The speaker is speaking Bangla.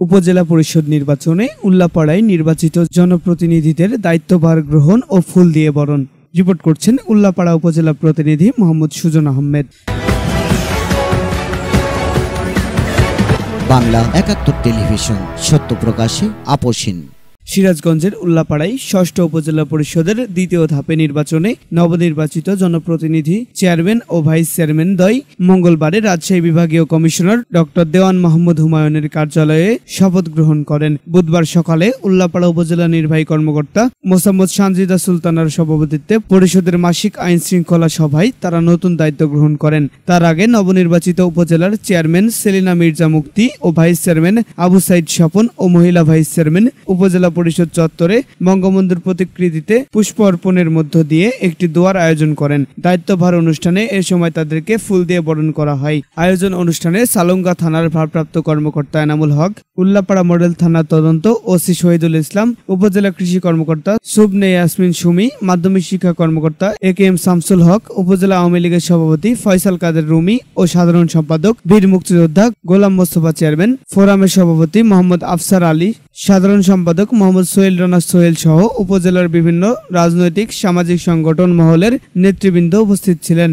উপজেলা পরিষদ নির্বাচনে উল্লাপাড়ায় নির্বাচিত জনপ্রতিনিধিদের দায়িত্বভার গ্রহণ ও ফুল দিয়ে বরণ। রিপোর্ট করছেন উল্লাপাড়া উপজেলা প্রতিনিধি মোহাম্মদ সুজন আহমেদ। বাংলা ৭১ টেলিভিশন, সত্য প্রকাশে আপোষহীন। সিরাজগঞ্জের উল্লাপাড়ায় ষষ্ঠ উপজেলা পরিষদের দ্বিতীয় ধাপে নির্বাচনে নবনির্বাচিত জনপ্রতিনিধি চেয়ারম্যান ও ভাইস চেয়ারম্যান দ্বয় মঙ্গলবারে রাজশাহী বিভাগীয় কমিশনার ডক্টর দেওয়ান মাহমুদ হুমায়ুনের কার্যালয়ে শপথ গ্রহণ করেন। বুধবার সকালে উল্লাপাড়া উপজেলা নির্বাহী কর্মকর্তা মোসাম্মদ সানজিদা সুলতানার সভাপতিত্বে পরিষদের মাসিক আইন শৃঙ্খলা সভায় তারা নতুন দায়িত্ব গ্রহণ করেন। তার আগে নবনির্বাচিত উপজেলার চেয়ারম্যান সেলিনা মির্জা মুক্তি ও ভাইস চেয়ারম্যান আবু সাইদ স্বপন ও মহিলা ভাইস চেয়ারম্যান উপজেলা পরিষদ চত্বরে বঙ্গবন্ধুর প্রতিকৃতিতে পুষ্প অর্পণের মধ্য দিয়ে একটি দোয়ার আয়োজন করেন। দায়িত্বভার অনুষ্ঠানে এ সময় তাদেরকে ফুল দিয়ে বরণ করা হয়। আয়োজন অনুষ্ঠানে সালঙ্গা থানার ভারপ্রাপ্ত কর্মকর্তা এনামুল হক, উল্লাপাড়া মডেল থানার তদন্ত ওসি শহীদুল ইসলাম, উপজেলা কৃষি কর্মকর্তা সুবনে ইয়াসমিন সুমি, মাধ্যমিক শিক্ষা কর্মকর্তা AKM শামসুল হক, উপজেলা আওয়ামী লীগের সভাপতি ফয়সাল কাদের রুমি ও সাধারণ সম্পাদক বীর মুক্তিযোদ্ধা গোলাম মোস্তফা চেয়ারম্যান, ফোরামের সভাপতি মোহাম্মদ আফসার আলী, সাধারণ সম্পাদক মোহাম্মদ সোহেল রানা সোহেল সহ উপজেলার বিভিন্ন রাজনৈতিক সামাজিক সংগঠন মহলের নেতৃবৃন্দ উপস্থিত ছিলেন।